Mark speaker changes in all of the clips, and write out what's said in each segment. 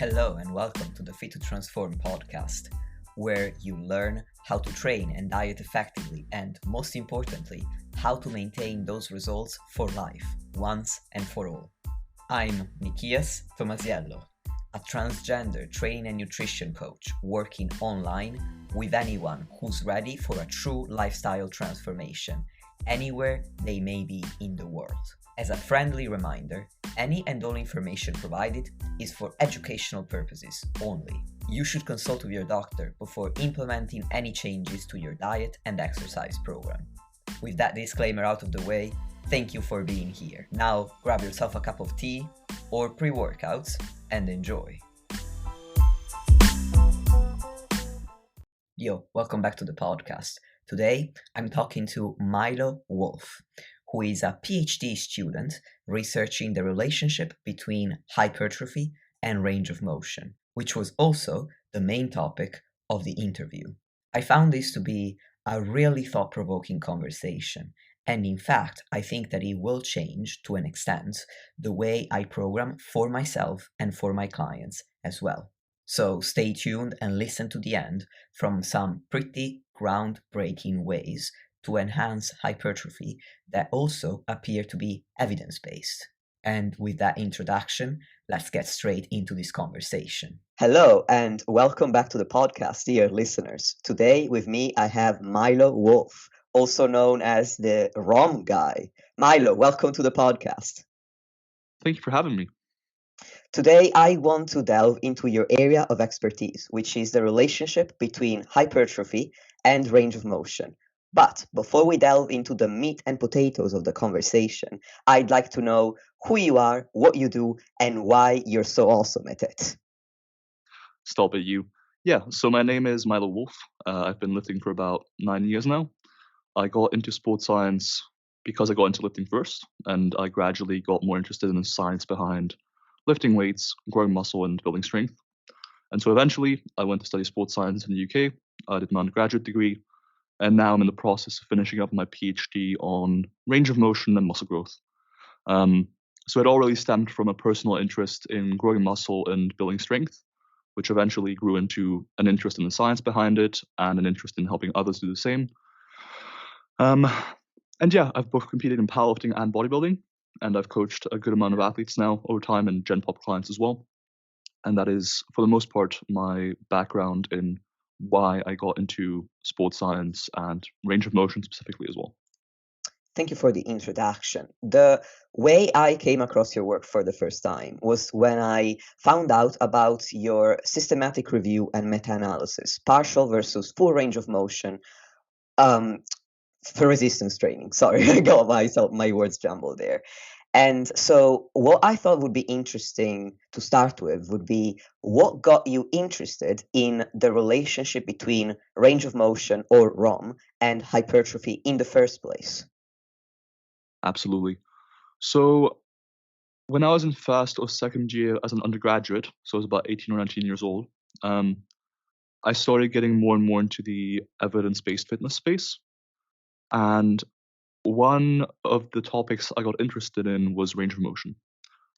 Speaker 1: Hello and welcome to the Fit to Transform podcast, where you learn how to train and diet effectively and, most importantly, how to maintain those results for life, once and for all. I'm Nikias Tomasiello, a transgender training and nutrition coach working online with anyone who's ready for a true lifestyle transformation, anywhere they may be in the world. As a friendly reminder, any and all information provided is for educational purposes only. You should consult with your doctor before implementing any changes to your diet and exercise program. With that disclaimer out of the way, thank you for being here. Now grab yourself a cup of tea or pre-workouts and enjoy. Yo, welcome back to the podcast. Today, I'm talking to Milo Wolf, who is a PhD student researching the relationship between hypertrophy and range of motion, which was also the main topic of the interview. I found this to be a really thought-provoking conversation, and in fact, I think that it will change to an extent the way I program for myself and for my clients as well. So stay tuned and listen to the end from some pretty groundbreaking ways to enhance hypertrophy that also appear to be evidence-based. And with that introduction, let's get straight into this conversation. Hello, and welcome back to the podcast, dear listeners. Today with me, I have Milo Wolf, also known as the ROM guy. Milo, welcome to the podcast.
Speaker 2: Thank you for having me.
Speaker 1: Today, I want to delve into your area of expertise, which is the relationship between hypertrophy and range of motion. But before we delve into the meat and potatoes of the conversation, I'd like to know who you are, what you do, and why you're so awesome at it.
Speaker 2: Stop at you. Yeah, so my name is Milo Wolf. I've been lifting for about 9 years now. I got into sports science because I got into lifting first, and I gradually got more interested in the science behind lifting weights, growing muscle, and building strength. And so eventually, I went to study sports science in the UK. I did my undergraduate degree, and now I'm in the process of finishing up my PhD on range of motion and muscle growth. So it all really stemmed from a personal interest in growing muscle and building strength, which eventually grew into an interest in the science behind it and an interest in helping others do the same. And yeah, I've both competed in powerlifting and bodybuilding, and I've coached a good amount of athletes now over time and Gen Pop clients as well. And that is, for the most part, my background in why I got into sports science and range of motion specifically as well.
Speaker 1: Thank you for the introduction. The way I came across your work for the first time was when I found out about your systematic review and meta-analysis, partial versus full range of motion for resistance training. Sorry, I got my words jumbled there. And so what I thought would be interesting to start with would be what got you interested in the relationship between range of motion, or ROM, and hypertrophy in the first place.
Speaker 2: Absolutely. So when I was in first or second year as an undergraduate, so I was about 18 or 19 years old, I started getting more and more into the evidence-based fitness space. And one of the topics I got interested in was range of motion.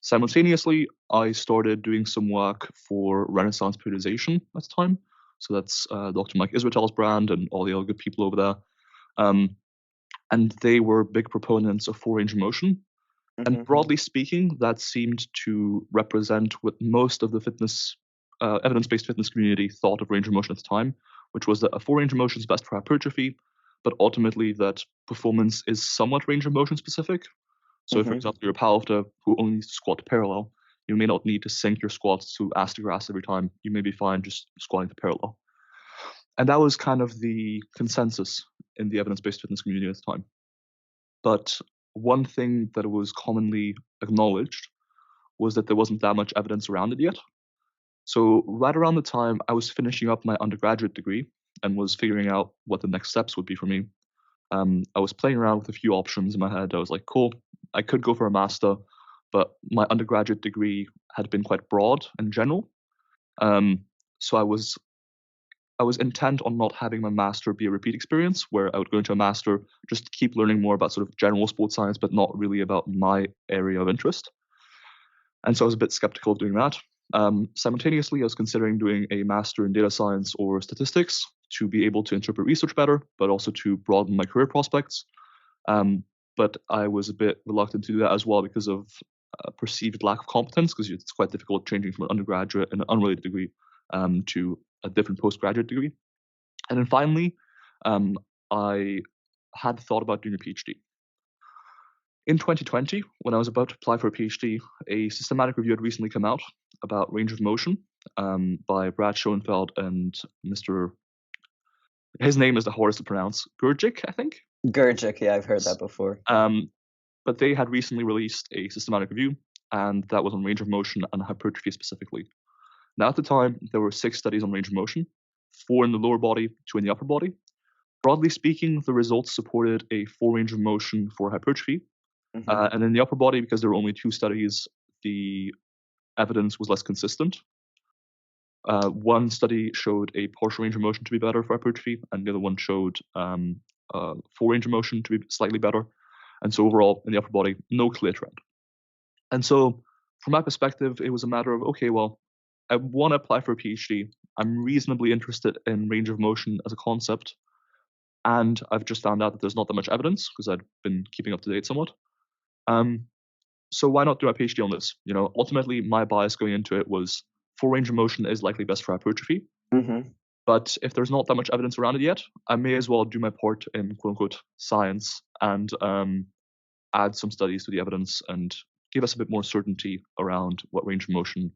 Speaker 2: Simultaneously, I started doing some work for Renaissance Periodization at the time. So that's Dr. Mike Israetel's brand and all the other good people over there. And they were big proponents of full range of motion.
Speaker 1: Mm-hmm.
Speaker 2: And broadly speaking, that seemed to represent what most of the fitness, evidence-based fitness community thought of range of motion at the time, which was that a full range of motion is best for hypertrophy, but ultimately that performance is somewhat range of motion specific. So if, for example, you're a powerlifter who only needs to squat to parallel, you may not need to sync your squats to ass to grass every time. You may be fine just squatting to parallel. And that was kind of the consensus in the evidence-based fitness community at the time. But one thing that was commonly acknowledged was that there wasn't that much evidence around it yet. So right around the time I was finishing up my undergraduate degree and was figuring out what the next steps would be for me, I was playing around with a few options in my head. I was like, cool, I could go for a master, but my undergraduate degree had been quite broad and general. So I was intent on not having my master be a repeat experience where I would go into a master just to keep learning more about sort of general sports science, but not really about my area of interest. And so I was a bit skeptical of doing that. Simultaneously, I was considering doing a master in data science or statistics to be able to interpret research better, but also to broaden my career prospects. But I was a bit reluctant to do that as well because of perceived lack of competence, because it's quite difficult changing from an undergraduate and an unrelated degree to a different postgraduate degree. And then finally, I had thought about doing a PhD. In 2020, when I was about to apply for a PhD, a systematic review had recently come out about range of motion by Brad Schoenfeld and Mr. His name is the hardest to pronounce, Gurgic, I think.
Speaker 1: Gurgic, yeah, I've heard that before.
Speaker 2: But they had recently released a systematic review, and that was on range of motion and hypertrophy specifically. Now, at the time, there were 6 studies on range of motion, 4 in the lower body, 2 in the upper body. Broadly speaking, the results supported a full range of motion for hypertrophy. And in the upper body, because there were only 2 studies, the evidence was less consistent. One study showed a partial range of motion to be better for hypertrophy, and the other one showed full range of motion to be slightly better. And so overall, in the upper body, no clear trend. And so from my perspective, it was a matter of, okay, well, I want to apply for a PhD. I'm reasonably interested in range of motion as a concept. And I've just found out that there's not that much evidence because I've been keeping up to date somewhat. So why not do a PhD on this? Ultimately, my bias going into it was full range of motion is likely best for hypertrophy. But if there's not that much evidence around it yet, I may as well do my part in quote unquote science and add some studies to the evidence and give us a bit more certainty around what range of motion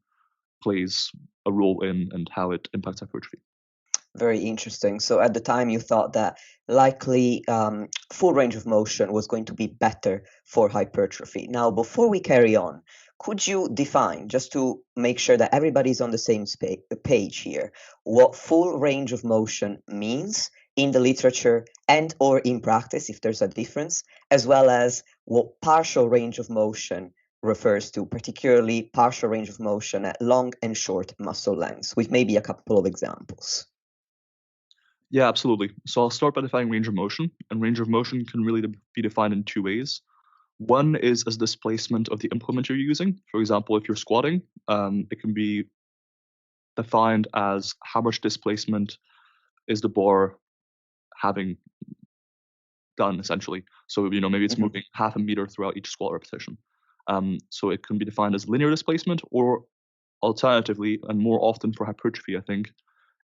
Speaker 2: plays a role in and how it impacts hypertrophy.
Speaker 1: Very interesting. So at the time you thought that likely full range of motion was going to be better for hypertrophy. Now, before we carry on, could you define, just to make sure that everybody's on the same page here, what full range of motion means in the literature and or in practice, if there's a difference, as well as what partial range of motion refers to, particularly partial range of motion at long and short muscle lengths, with maybe a couple of examples?
Speaker 2: Yeah, absolutely. So I'll start by defining range of motion. And range of motion can really be defined in 2 ways. One is as displacement of the implement you're using. For example, if you're squatting, it can be defined as how much displacement is the bar having done, essentially. So, maybe it's moving half a meter throughout each squat repetition. So it can be defined as linear displacement, or alternatively, and more often for hypertrophy, I think,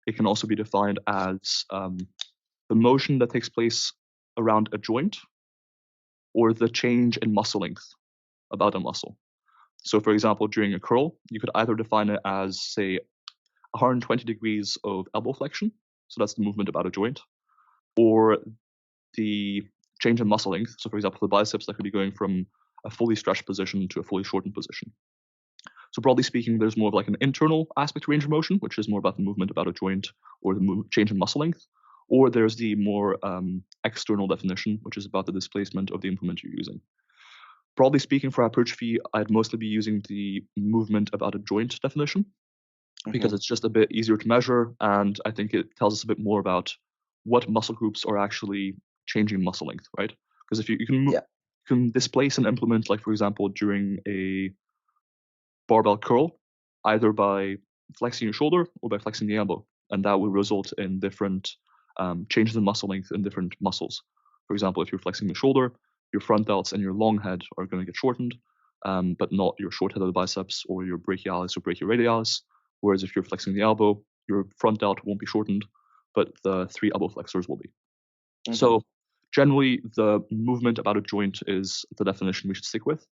Speaker 2: it can also be defined as the motion that takes place around a joint or the change in muscle length about a muscle. So for example, during a curl, you could either define it as, say, 120 degrees of elbow flexion, so that's the movement about a joint, or the change in muscle length. So for example, the biceps, that could be going from a fully stretched position to a fully shortened position. So broadly speaking, there's more of like an internal aspect to range of motion, which is more about the movement about a joint or the change in muscle length. Or there's the more external definition, which is about the displacement of the implement you're using. Broadly speaking, for hypertrophy, I'd mostly be using the movement about a joint definition because it's just a bit easier to measure, and I think it tells us a bit more about what muscle groups are actually changing muscle length, right? Because if you can displace an implement, like for example, during a barbell curl, either by flexing your shoulder or by flexing the elbow, and that will result in different changes in muscle length in different muscles. For example, if you're flexing the shoulder, your front delts and your long head are going to get shortened, but not your short head of the biceps or your brachialis or brachioradialis. Whereas if you're flexing the elbow, your front delt won't be shortened, but the 3 elbow flexors will be. So generally, the movement about a joint is the definition we should stick with.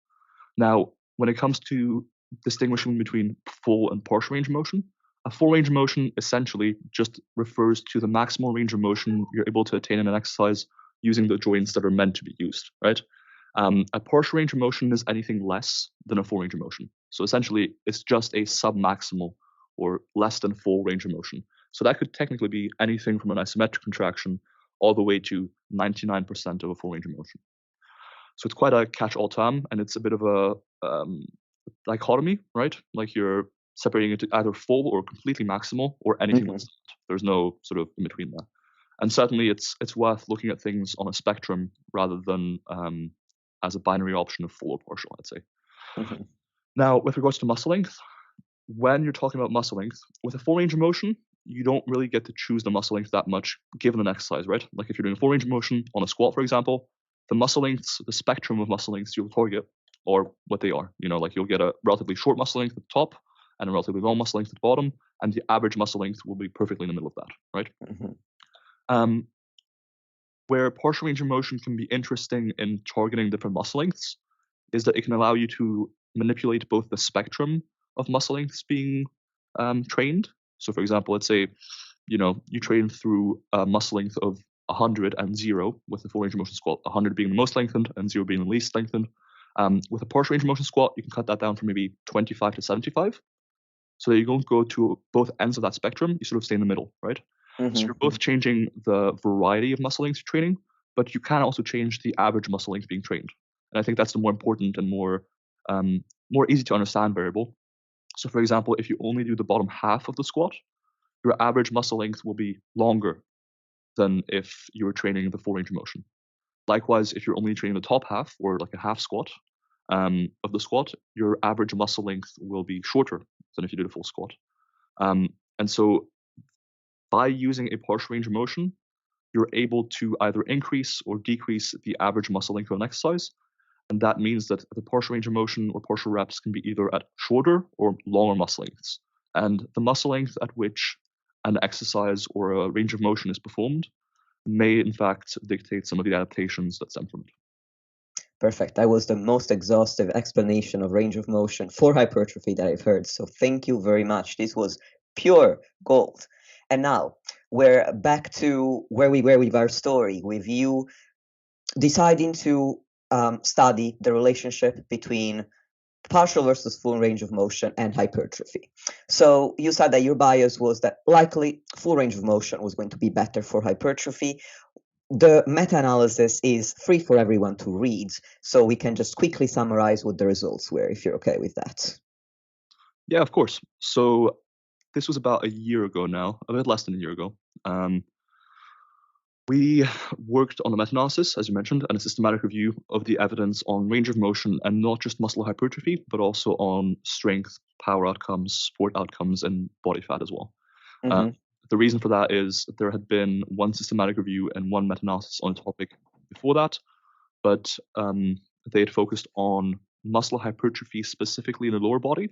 Speaker 2: Now, when it comes to distinguishing between full and partial range of motion, a full range of motion essentially just refers to the maximal range of motion you're able to attain in an exercise using the joints that are meant to be used, right? A partial range of motion is anything less than a full range of motion. So essentially, it's just a sub-maximal or less than full range of motion. So that could technically be anything from an isometric contraction all the way to 99% of a full range of motion. So it's quite a catch-all term, and it's a bit of a dichotomy, right? Like you're separating it to either full or completely maximal or anything less than that. There's no sort of in between there. And certainly it's worth looking at things on a spectrum rather than as a binary option of full or partial, I'd say. Now, with regards to muscle length, when you're talking about muscle length, with a full range of motion, you don't really get to choose the muscle length that much given an exercise, right? Like if you're doing a full range of motion on a squat, for example, the muscle lengths, the spectrum of muscle lengths you'll target are what they are. Like you'll get a relatively short muscle length at the top and a relatively long muscle length at the bottom, and the average muscle length will be perfectly in the middle of that, right? Where partial range of motion can be interesting in targeting different muscle lengths is that it can allow you to manipulate both the spectrum of muscle lengths being trained. So, for example, let's say you train through a muscle length of 100 and 0 with the full range of motion squat, 100 being the most lengthened and 0 being the least lengthened. With a partial range of motion squat, you can cut that down from maybe 25 to 75. So that you don't go to both ends of that spectrum, you sort of stay in the middle, right? So you're both changing the variety of muscle length you're training, but you can also change the average muscle length being trained. And I think that's the more important and more easy to understand variable. So for example, if you only do the bottom half of the squat, your average muscle length will be longer than if you were training the full range of motion. Likewise, if you're only training the top half or like a half squat of the squat, your average muscle length will be shorter than if you did a full squat. And so by using a partial range of motion, you're able to either increase or decrease the average muscle length of an exercise. And that means that the partial range of motion or partial reps can be either at shorter or longer muscle lengths. And the muscle length at which an exercise or a range of motion is performed may, in fact, dictate some of the adaptations that stem from it.
Speaker 1: Perfect. That was the most exhaustive explanation of range of motion for hypertrophy that I've heard. So thank you very much. This was pure gold. And now we're back to where we were with our story, with you deciding to study the relationship between partial versus full range of motion and hypertrophy. So you said that your bias was that likely full range of motion was going to be better for hypertrophy. The meta-analysis is free for everyone to read, so we can just quickly summarize what the results were, if you're okay with that.
Speaker 2: Yeah, of course. So this was about a year ago now, a bit less than a year ago. We worked on a meta-analysis, as you mentioned, and a systematic review of the evidence on range of motion, and not just muscle hypertrophy, but also on strength, power outcomes, sport outcomes, and body fat as well. The reason for that is there had been one systematic review and one meta-analysis on the topic before that, but they had focused on muscle hypertrophy specifically in the lower body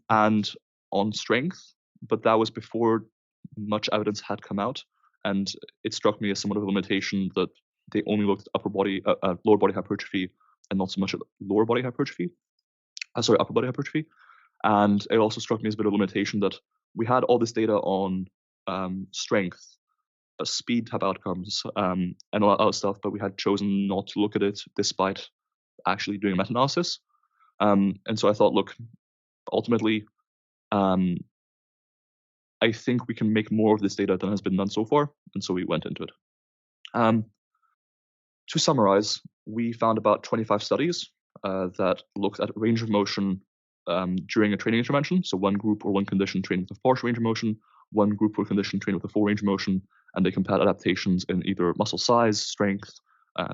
Speaker 2: and on strength, but that was before much evidence had come out. And it struck me as somewhat of a limitation that they only looked at lower body hypertrophy and not so much at upper body hypertrophy. And it also struck me as a bit of a limitation that we had all this data on strength, speed type outcomes, and all that other stuff, but we had chosen not to look at it despite actually doing a meta-analysis. And so I thought, look, ultimately, I think we can make more of this data than has been done so far, and so we went into it. To summarize, we found about 25 studies that looked at range of motion during a training intervention. So one group or one condition trained with a partial range of motion, one group or condition trained with a full range of motion, and they compared adaptations in either muscle size, strength,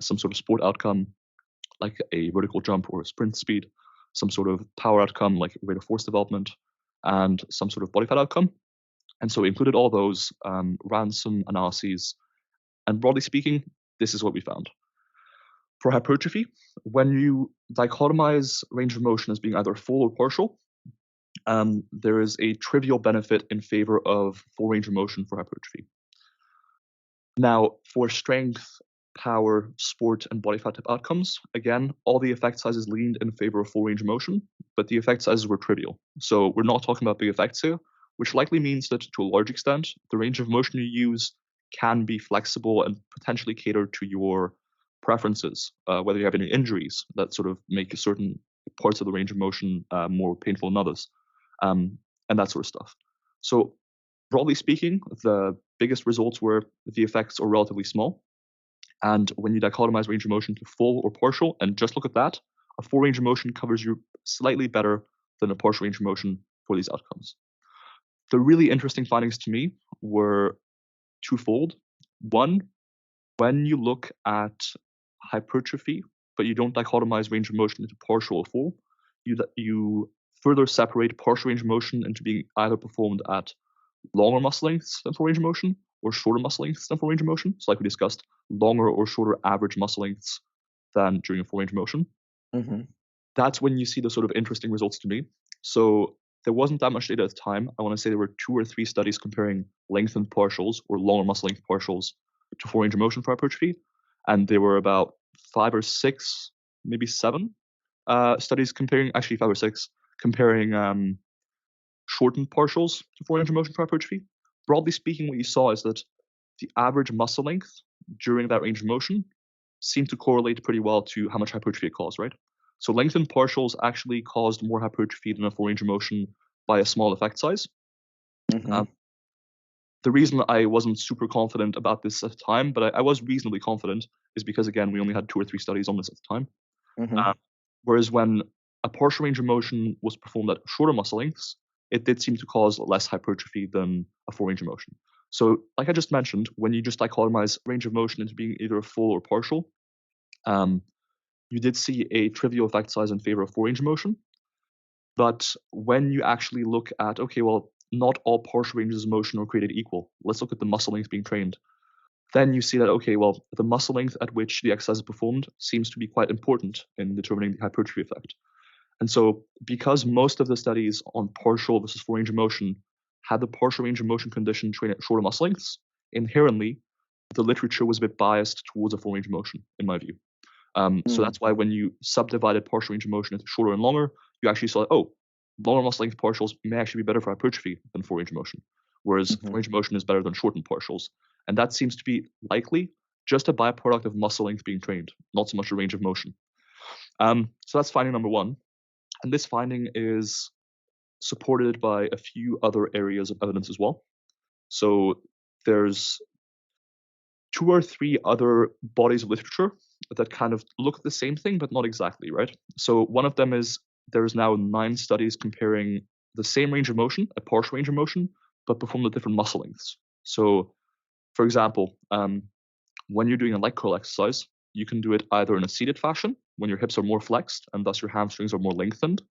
Speaker 2: some sort of sport outcome, like a vertical jump or a sprint speed, some sort of power outcome, like rate of force development, and some sort of body fat outcome. And so we included all those, ran some analyses, and broadly speaking, this is what we found. For hypertrophy, when you dichotomize range of motion as being either full or partial, there is a trivial benefit in favor of full range of motion for hypertrophy. Now, for strength, power, sport, and body fat type outcomes, again, all the effect sizes leaned in favor of full range of motion, but the effect sizes were trivial. So we're not talking about big effects here, which likely means that to a large extent, the range of motion you use can be flexible and potentially cater to your preferences, whether you have any injuries that sort of make certain parts of the range of motion more painful than others, and that sort of stuff. So broadly speaking, the biggest results were the effects are relatively small. And when you dichotomize range of motion to full or partial, and just look at that, a full range of motion covers you slightly better than a partial range of motion for these outcomes. The really interesting findings to me were twofold. One, when you look at hypertrophy, but you don't dichotomize range of motion into partial or full, you further separate partial range of motion into being either performed at longer muscle lengths than full range of motion or shorter muscle lengths than full range of motion. So like we discussed, longer or shorter average muscle lengths than during a full range of motion.
Speaker 1: Mm-hmm.
Speaker 2: That's when you see the sort of interesting results to me. So there wasn't that much data at the time. I want to say there were 2 or 3 studies comparing lengthened partials or longer muscle length partials to full range of motion for hypertrophy. And there were about 5 or 6, maybe 7 studies comparing, actually 5 or 6, comparing shortened partials to full range of motion for hypertrophy. Broadly speaking, what you saw is that the average muscle length during that range of motion seemed to correlate pretty well to how much hypertrophy it caused, right? So lengthened partials actually caused more hypertrophy than a full range of motion by a small effect size.
Speaker 1: Mm-hmm.
Speaker 2: The reason I wasn't super confident about this at the time, but I was reasonably confident, is because, again, we only had 2 or 3 studies on this at the time.
Speaker 1: Mm-hmm.
Speaker 2: Whereas when a partial range of motion was performed at shorter muscle lengths, it did seem to cause less hypertrophy than a full range of motion. So like I just mentioned, when you just dichotomize range of motion into being either a full or partial, you did see a trivial effect size in favor of full range of motion. But when you actually look at, okay, well, not all partial ranges of motion are created equal. Let's look at the muscle length being trained. Then you see that, okay, well, the muscle length at which the exercise is performed seems to be quite important in determining the hypertrophy effect. And so because most of the studies on partial versus full range of motion had the partial range of motion condition trained at shorter muscle lengths, inherently, the literature was a bit biased towards a full range of motion, in my view. So that's why when you subdivided partial range of motion into shorter and longer, you actually saw, oh, longer muscle length partials may actually be better for hypertrophy than full range of motion, whereas full range of motion is better than shortened partials. And that seems to be likely just a byproduct of muscle length being trained, not so much a range of motion. So that's finding number 1. And this finding is supported by a few other areas of evidence as well. So there's 2 or 3 other bodies of literature that kind of look at the same thing, but not exactly, right? So one of them is there's now 9 studies comparing the same range of motion, a partial range of motion, but performed at different muscle lengths. So, for example, when you're doing a leg curl exercise, you can do it either in a seated fashion, when your hips are more flexed and thus your hamstrings are more lengthened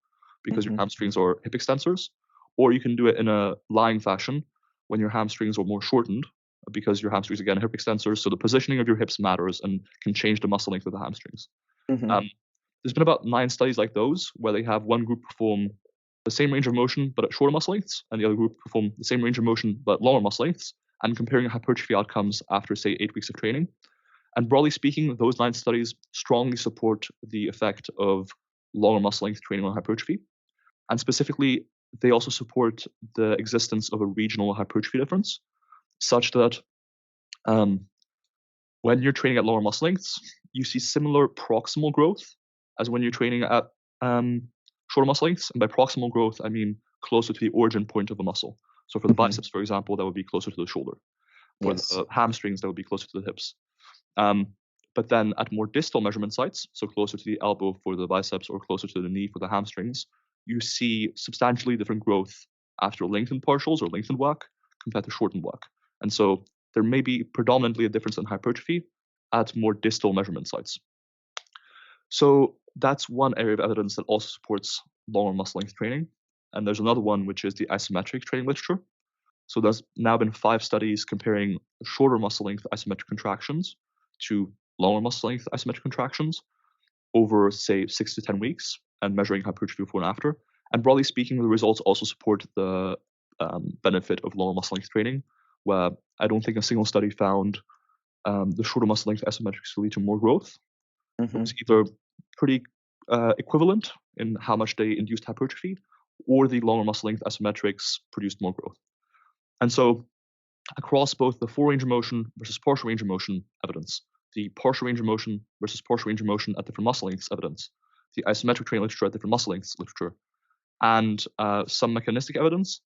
Speaker 2: because your hamstrings are hip extensors, or you can do it in a lying fashion when your hamstrings are more shortened because your hamstrings, again, are hip extensors. So the positioning of your hips matters and can change the muscle length of the hamstrings. There's been about 9 studies like those where they have one group perform the same range of motion but at shorter muscle lengths, and the other group perform the same range of motion but longer muscle lengths, and comparing hypertrophy outcomes after, say, 8 weeks of training. And broadly speaking, those 9 studies strongly support the effect of longer muscle length training on hypertrophy. And specifically, they also support the existence of a regional hypertrophy difference, such that when you're training at lower muscle lengths, you see similar proximal growth as when you're training at shorter muscle lengths. And by proximal growth, I mean closer to the origin point of the muscle. So for the biceps, for example, that would be closer to the shoulder. For the hamstrings, that would be closer to the hips. But then at more distal measurement sites, so closer to the elbow for the biceps or closer to the knee for the hamstrings, you see substantially different growth after lengthened partials or lengthened WAC compared to shortened WAC. And so there may be predominantly a difference in hypertrophy at more distal measurement sites. So that's one area of evidence that also supports longer muscle length training. And there's another one, which is the isometric training literature. So there's now been 5 studies comparing shorter muscle length isometric contractions to longer muscle length isometric contractions over, say, 6 to 10 weeks and measuring hypertrophy before and after. And broadly speaking, the results also support the benefit of longer muscle length training, where I don't think a single study found the shorter muscle length isometrics to lead to more growth. It was either pretty equivalent in how much they induced hypertrophy, or the longer muscle length isometrics produced more growth. And so across both the full range of motion versus partial range of motion evidence, the partial range of motion versus partial range of motion at different muscle lengths evidence, the isometric training literature at different muscle lengths literature, and some mechanistic evidence,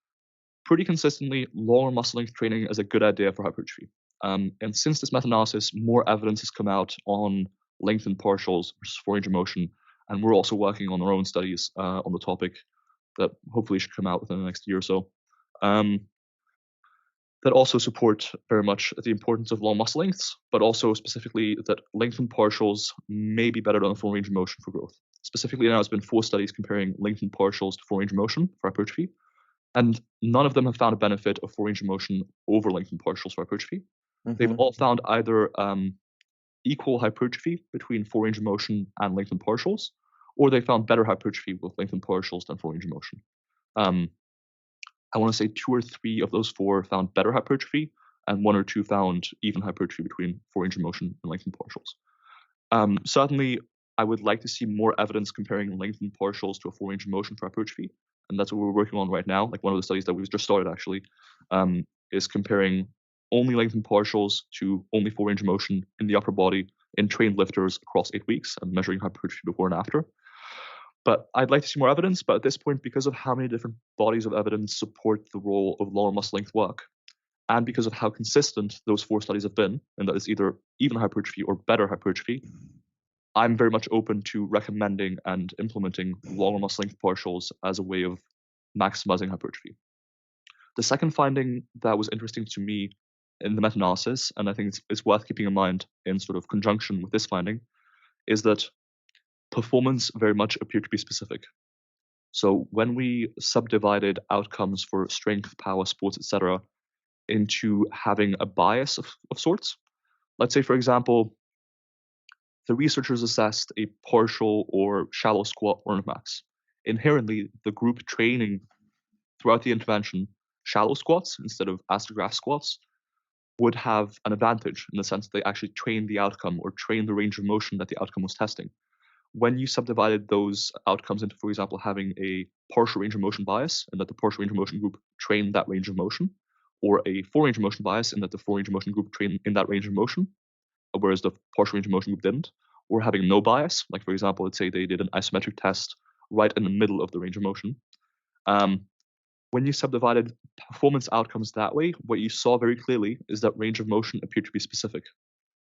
Speaker 2: pretty consistently, longer muscle length training is a good idea for hypertrophy. And since this meta-analysis, more evidence has come out on lengthened partials versus full range of motion, and we're also working on our own studies on the topic that hopefully should come out within the next year or so. That also support very much the importance of long muscle lengths, but also specifically that lengthened partials may be better than full range of motion for growth. Specifically, now it's been 4 studies comparing lengthened partials to full range of motion for hypertrophy, and none of them have found a benefit of full range of motion over lengthened partials for hypertrophy. They've all found either equal hypertrophy between full range of motion and lengthened partials, or they found better hypertrophy with lengthened partials than full range of motion. I want to say 2 or 3 of those 4 found better hypertrophy, and 1 or 2 found even hypertrophy between full range of motion and lengthened partials. Certainly, I would like to see more evidence comparing lengthened partials to a full range of motion for hypertrophy, and that's what we're working on right now. Like one of the studies that we've just started actually is comparing only lengthened partials to only full range of motion in the upper body in trained lifters across 8 weeks and measuring hypertrophy before and after. But I'd like to see more evidence, but at this point, because of how many different bodies of evidence support the role of lower muscle length work, and because of how consistent those 4 studies have been, and that it's either even hypertrophy or better hypertrophy, I'm very much open to recommending and implementing longer muscle length partials as a way of maximizing hypertrophy. The second finding that was interesting to me in the meta-analysis, and I think it's worth keeping in mind in sort of conjunction with this finding, is that performance very much appeared to be specific. So when we subdivided outcomes for strength, power, sports, etc., into having a bias of sorts, let's say, for example, the researchers assessed a partial or shallow squat or max. Inherently, the group training throughout the intervention shallow squats instead of astrograph squats would have an advantage in the sense that they actually trained the outcome or trained the range of motion that the outcome was testing. When you subdivided those outcomes into, for example, having a partial range of motion bias and that the partial range of motion group trained that range of motion, or a full range of motion bias and that the full range of motion group trained in that range of motion, whereas the partial range of motion group didn't, or having no bias, like for example, let's say they did an isometric test right in the middle of the range of motion. When you subdivided performance outcomes that way, what you saw very clearly is that range of motion appeared to be specific.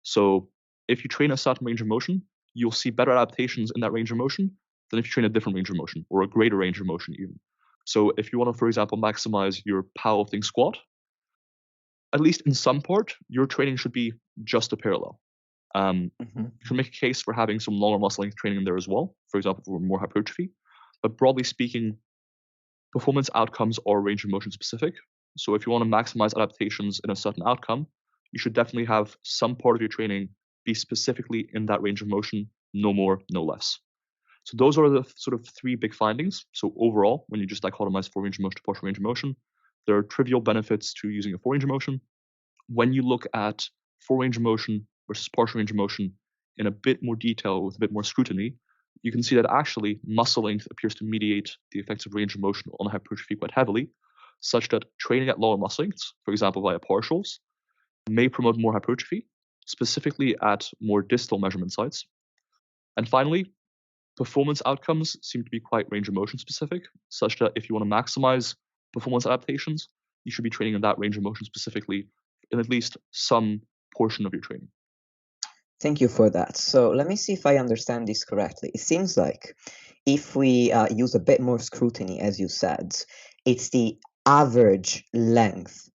Speaker 2: So if you train a certain range of motion, you'll see better adaptations in that range of motion than if you train a different range of motion or a greater range of motion even. So if you want to, for example, maximize your powerlifting squat, at least in some part, your training should be just a parallel. You can make a case for having some longer muscle length training in there as well, for example, for more hypertrophy. But broadly speaking, performance outcomes are range of motion specific. So if you want to maximize adaptations in a certain outcome, you should definitely have some part of your training be specifically in that range of motion, no more, no less. So those are the sort of 3 big findings. So overall, when you just dichotomize full range of motion to partial range of motion, there are trivial benefits to using a full range of motion. When you look at full range of motion versus partial range of motion in a bit more detail with a bit more scrutiny, you can see that actually muscle length appears to mediate the effects of range of motion on hypertrophy quite heavily, such that training at lower muscle lengths, for example via partials, may promote more hypertrophy, specifically at more distal measurement sites. And finally, performance outcomes seem to be quite range of motion specific, such that if you want to maximize performance adaptations, you should be training in that range of motion specifically in at least some portion of your training.
Speaker 1: Thank you for that. So let me see if I understand this correctly. It seems like if we use a bit more scrutiny, as you said, it's the average length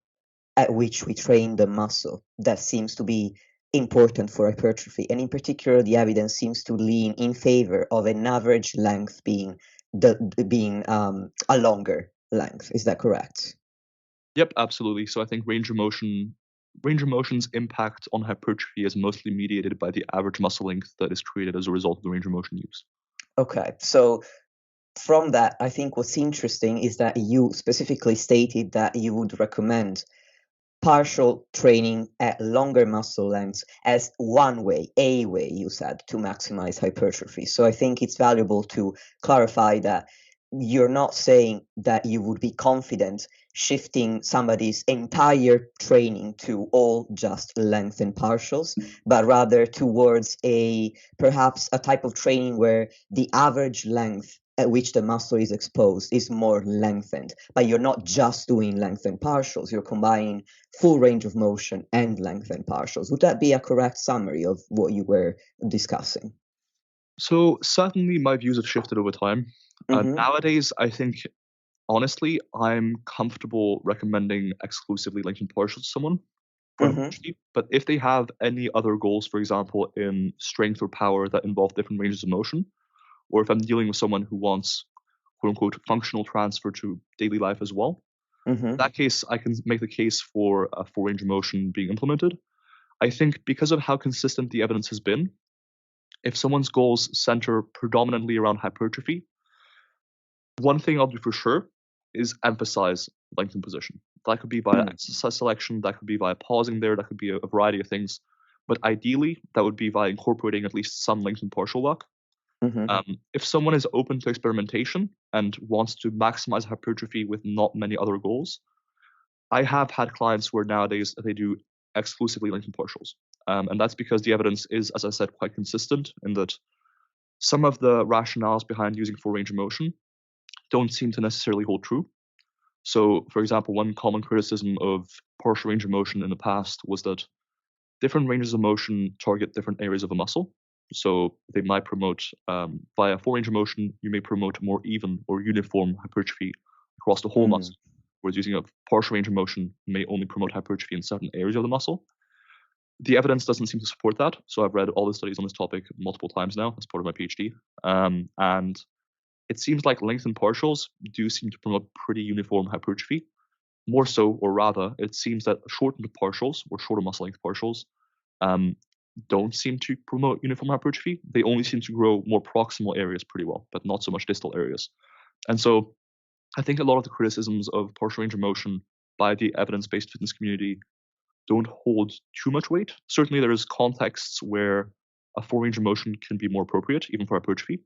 Speaker 1: at which we train the muscle that seems to be important for hypertrophy. And in particular, the evidence seems to lean in favor of an average length being a longer length. Is that correct?
Speaker 2: Yep, absolutely. So I think range of motion's impact on hypertrophy is mostly mediated by the average muscle length that is created as a result of the range of motion use.
Speaker 1: Okay, so from that, I think what's interesting is that you specifically stated that you would recommend partial training at longer muscle lengths as one way, a way, you said, to maximize hypertrophy. So I think it's valuable to clarify that you're not saying that you would be confident shifting somebody's entire training to all just length and partials, but rather towards perhaps a type of training where the average length at which the muscle is exposed is more lengthened. But you're not just doing length and partials, you're combining full range of motion and length and partials. Would that be a correct summary of what you were discussing?
Speaker 2: So certainly my views have shifted over time. Nowadays, I think, honestly, I'm comfortable recommending exclusively length and partials to someone for hypertrophy. But if they have any other goals, for example, in strength or power that involve different ranges of motion, or if I'm dealing with someone who wants quote unquote functional transfer to daily life as well. In that case, I can make the case for a full range of motion being implemented. I think because of how consistent the evidence has been, if someone's goals center predominantly around hypertrophy, one thing I'll do for sure is emphasize length and position. That could be via exercise selection, that could be via pausing there, that could be a variety of things. But ideally, that would be via incorporating at least some length and partial work. If someone is open to experimentation and wants to maximize hypertrophy with not many other goals, I have had clients where nowadays they do exclusively length and partials. And that's because the evidence is, as I said, quite consistent in that some of the rationales behind using full range of motion don't seem to necessarily hold true. So, for example, one common criticism of partial range of motion in the past was that different ranges of motion target different areas of a muscle. So they might promote, via full range of motion, you may promote more even or uniform hypertrophy across the whole muscle, whereas using a partial range of motion may only promote hypertrophy in certain areas of the muscle. The evidence doesn't seem to support that. So I've read all the studies on this topic multiple times now as part of my PhD. And it seems like length and partials do seem to promote pretty uniform hypertrophy. More so, or rather, it seems that shortened partials or shorter muscle length partials don't seem to promote uniform hypertrophy. They only seem to grow more proximal areas pretty well, but not so much distal areas. And so I think a lot of the criticisms of partial range of motion by the evidence-based fitness community don't hold too much weight. Certainly there is contexts where a full range of motion can be more appropriate, even for hypertrophy.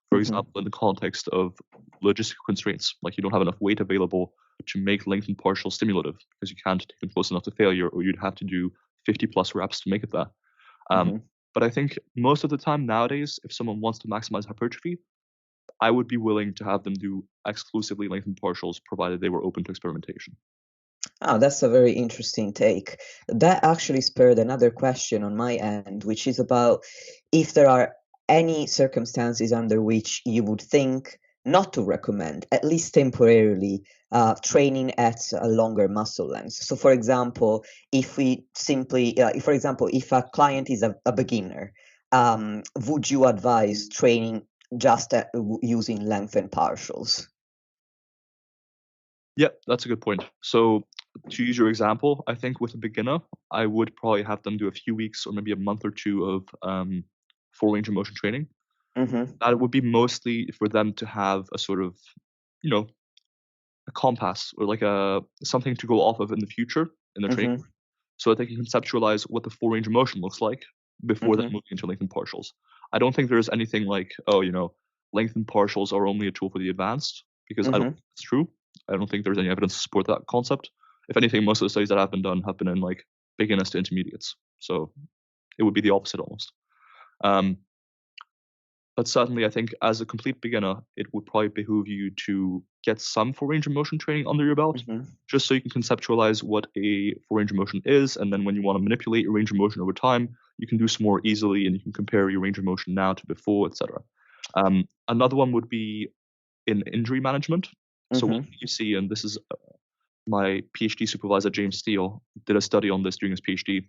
Speaker 2: For example, in the context of logistical constraints, like you don't have enough weight available to make length and partial stimulative because you can't take them close enough to failure, or you'd have to do 50 plus reps to make it there. But I think most of the time nowadays, if someone wants to maximize hypertrophy, I would be willing to have them do exclusively length and partials, provided they were open to experimentation.
Speaker 3: Oh, that's a very interesting take. That actually spurred another question on my end, which is about if there are any circumstances under which you would think not to recommend, at least temporarily, training at a longer muscle length. So, for example, if we simply, if a client is a beginner, would you advise training just using length and partials?
Speaker 2: Yeah, that's a good point. So to use your example, I think with a beginner, I would probably have them do a few weeks or maybe a month or two of full range of motion training. That would be mostly for them to have a sort of, a compass or like something to go off of in the future in their training, so that they can conceptualize what the full range of motion looks like before then moving into length and partials. I don't think there's anything like, length and partials are only a tool for the advanced, because I don't think it's true. I don't think there's any evidence to support that concept. If anything, most of the studies that have been done have been in like beginners to intermediates. So it would be the opposite almost. But certainly, I think as a complete beginner, it would probably behoove you to get some full range of motion training under your belt, just so you can conceptualize what a full range of motion is. And then when you want to manipulate your range of motion over time, you can do some more easily, and you can compare your range of motion now to before, etc. Another one would be in injury management. So what you see, and this is my PhD supervisor, James Steele, did a study on this during his PhD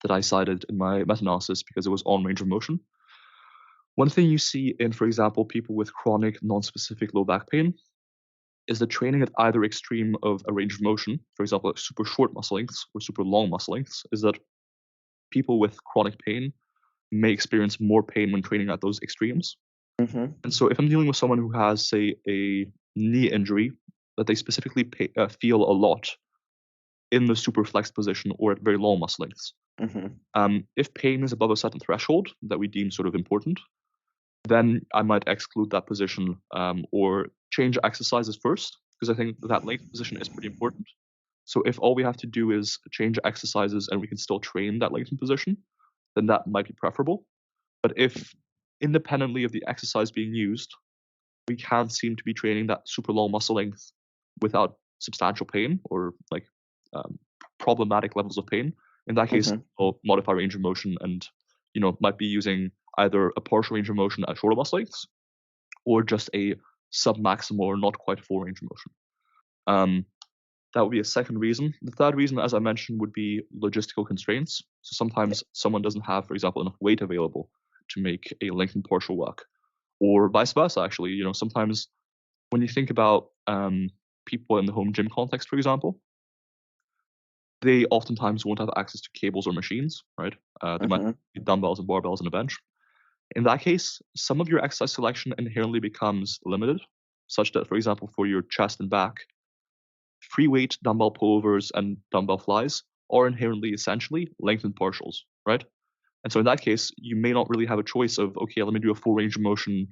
Speaker 2: that I cited in my meta-analysis because it was on range of motion. One thing you see in, for example, people with chronic non-specific low back pain is the training at either extreme of a range of motion, for example, like super short muscle lengths or super long muscle lengths, is that people with chronic pain may experience more pain when training at those extremes. And so if I'm dealing with someone who has, say, a knee injury that they specifically feel a lot in the super flexed position or at very long muscle lengths, if pain is above a certain threshold that we deem sort of important, then I might exclude that position or change exercises first, because I think that length position is pretty important. So if all we have to do is change exercises and we can still train that lengthened position, then that might be preferable. But if independently of the exercise being used, we can't seem to be training that super long muscle length without substantial pain or like problematic levels of pain, in that case, I'll modify range of motion and might be using either a partial range of motion at shorter muscle lengths or just a sub-maximal or not quite full range of motion. That would be a second reason. The third reason, as I mentioned, would be logistical constraints. So sometimes someone doesn't have, for example, enough weight available to make a lengthened partial work. or vice versa. Actually, sometimes when you think about people in the home gym context, for example, they oftentimes won't have access to cables or machines, right? They might need dumbbells and barbells and a bench. In that case, some of your exercise selection inherently becomes limited, such that, for example, for your chest and back, free weight dumbbell pullovers and dumbbell flies are inherently essentially lengthened partials, right? And so in that case, you may not really have a choice of, okay, let me do a full range of motion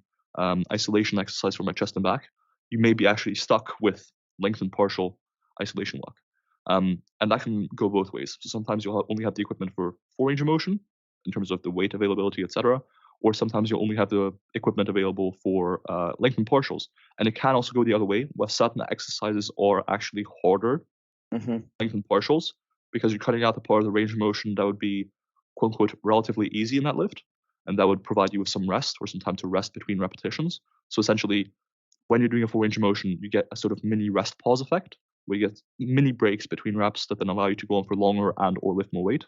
Speaker 2: isolation exercise for my chest and back. You may be actually stuck with lengthened partial isolation work. And that can go both ways. So sometimes you'll only have the equipment for full range of motion in terms of the weight availability, etc. Or sometimes you'll only have the equipment available for lengthened partials. And it can also go the other way, where certain exercises are actually harder lengthened partials, because you're cutting out the part of the range of motion that would be, quote unquote, relatively easy in that lift, and that would provide you with some rest or some time to rest between repetitions. So essentially, when you're doing a full range of motion, you get a sort of mini rest pause effect, where you get mini breaks between reps that then allow you to go on for longer and or lift more weight.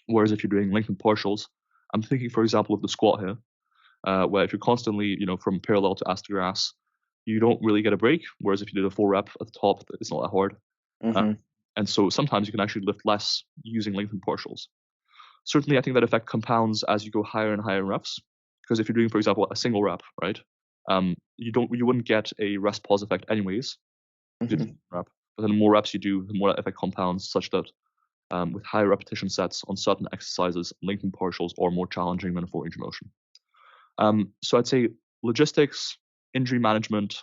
Speaker 2: Whereas if you're doing lengthened partials, I'm thinking, for example, of the squat here, where if you're constantly, from parallel to ass to grass, you don't really get a break. Whereas if you did a full rep at the top, it's not that hard. And so sometimes you can actually lift less using lengthened partials. Certainly, I think that effect compounds as you go higher and higher in reps. Because if you're doing, for example, a single rep, right, you wouldn't get a rest pause effect anyways. Rep. But then the more reps you do, the more that effect compounds, such that with higher repetition sets on certain exercises, lengthened partials are more challenging than a full range of motion. So I'd say logistics, injury management,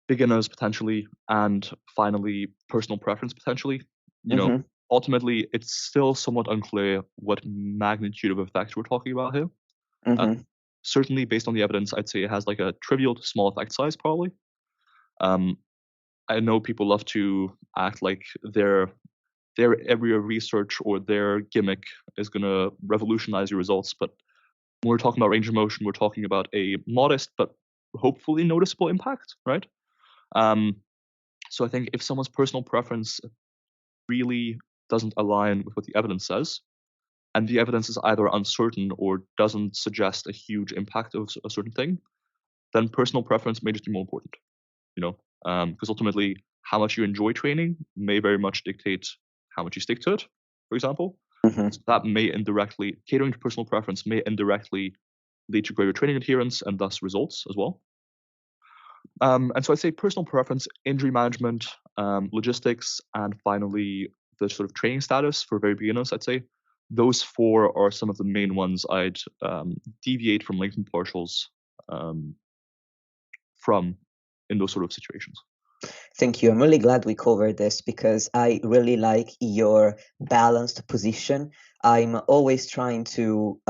Speaker 2: beginners potentially, and finally personal preference potentially. Ultimately, it's still somewhat unclear what magnitude of effect we're talking about here. Certainly, based on the evidence, I'd say it has like a trivial to small effect size, probably. I know people love to act like their area of research or their gimmick is going to revolutionize your results, but when we're talking about range of motion, we're talking about a modest but hopefully noticeable impact, right? So I think if someone's personal preference really doesn't align with what the evidence says, and the evidence is either uncertain or doesn't suggest a huge impact of a certain thing, then personal preference may just be more important, because ultimately how much you enjoy training may very much dictate how much you stick to it, for example. So that may indirectly, catering to personal preference may indirectly lead to greater training adherence and thus results as well. And so I'd say personal preference, injury management, logistics, and finally the sort of training status for very beginners, I'd say. Those four are some of the main ones I'd deviate from lengthened partials from in those sort of situations.
Speaker 3: Thank you. I'm really glad we covered this because I really like your balanced position. I'm always trying to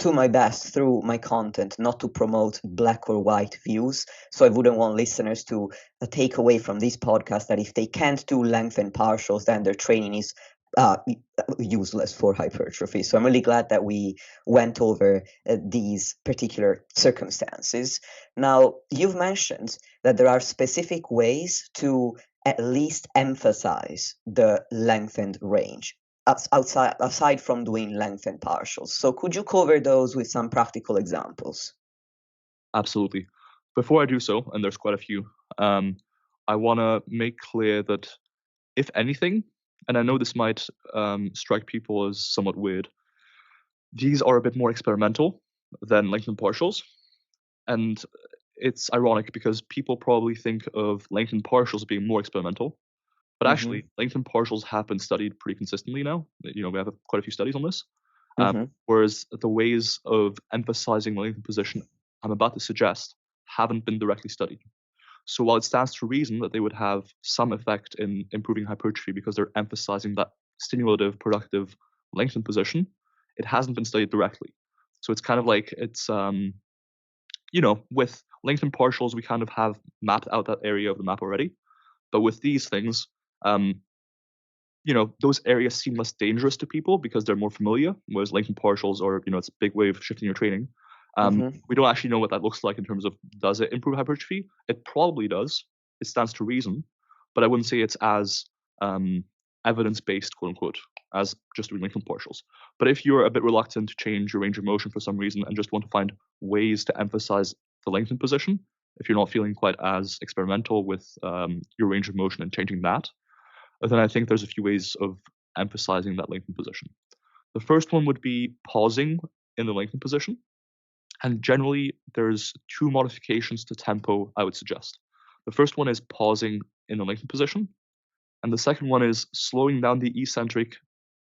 Speaker 3: my best through my content not to promote black or white views. So I wouldn't want listeners to take away from this podcast that if they can't do length and partials, then their training is useless for hypertrophy. So I'm really glad that we went over these particular circumstances. Now, you've mentioned that there are specific ways to at least emphasize the lengthened range aside from doing length and partials. So could you cover those with some practical examples?
Speaker 2: Absolutely. Before I do so, and there's quite a few, I want to make clear that if anything, and I know this might strike people as somewhat weird, these are a bit more experimental than lengthened partials. And it's ironic because people probably think of lengthened partials being more experimental. But actually, lengthened partials have been studied pretty consistently now. We have quite a few studies on this. Whereas the ways of emphasizing the lengthened position I'm about to suggest haven't been directly studied. So while it stands to reason that they would have some effect in improving hypertrophy because they're emphasizing that stimulative, productive, lengthened position, it hasn't been studied directly. So it's kind of like it's, with lengthened partials, we kind of have mapped out that area of the map already. But with these things, those areas seem less dangerous to people because they're more familiar, whereas lengthened partials are, it's a big way of shifting your training. We don't actually know what that looks like in terms of, does it improve hypertrophy? It probably does. It stands to reason, but I wouldn't say it's as evidence-based, quote unquote, as just doing lengthened partials. But if you're a bit reluctant to change your range of motion for some reason and just want to find ways to emphasize the lengthened position, if you're not feeling quite as experimental with your range of motion and changing that, then I think there's a few ways of emphasizing that lengthened position. The first one would be pausing in the lengthened position. And generally, there's two modifications to tempo I would suggest. The first one is pausing in the lengthened position. And the second one is slowing down the eccentric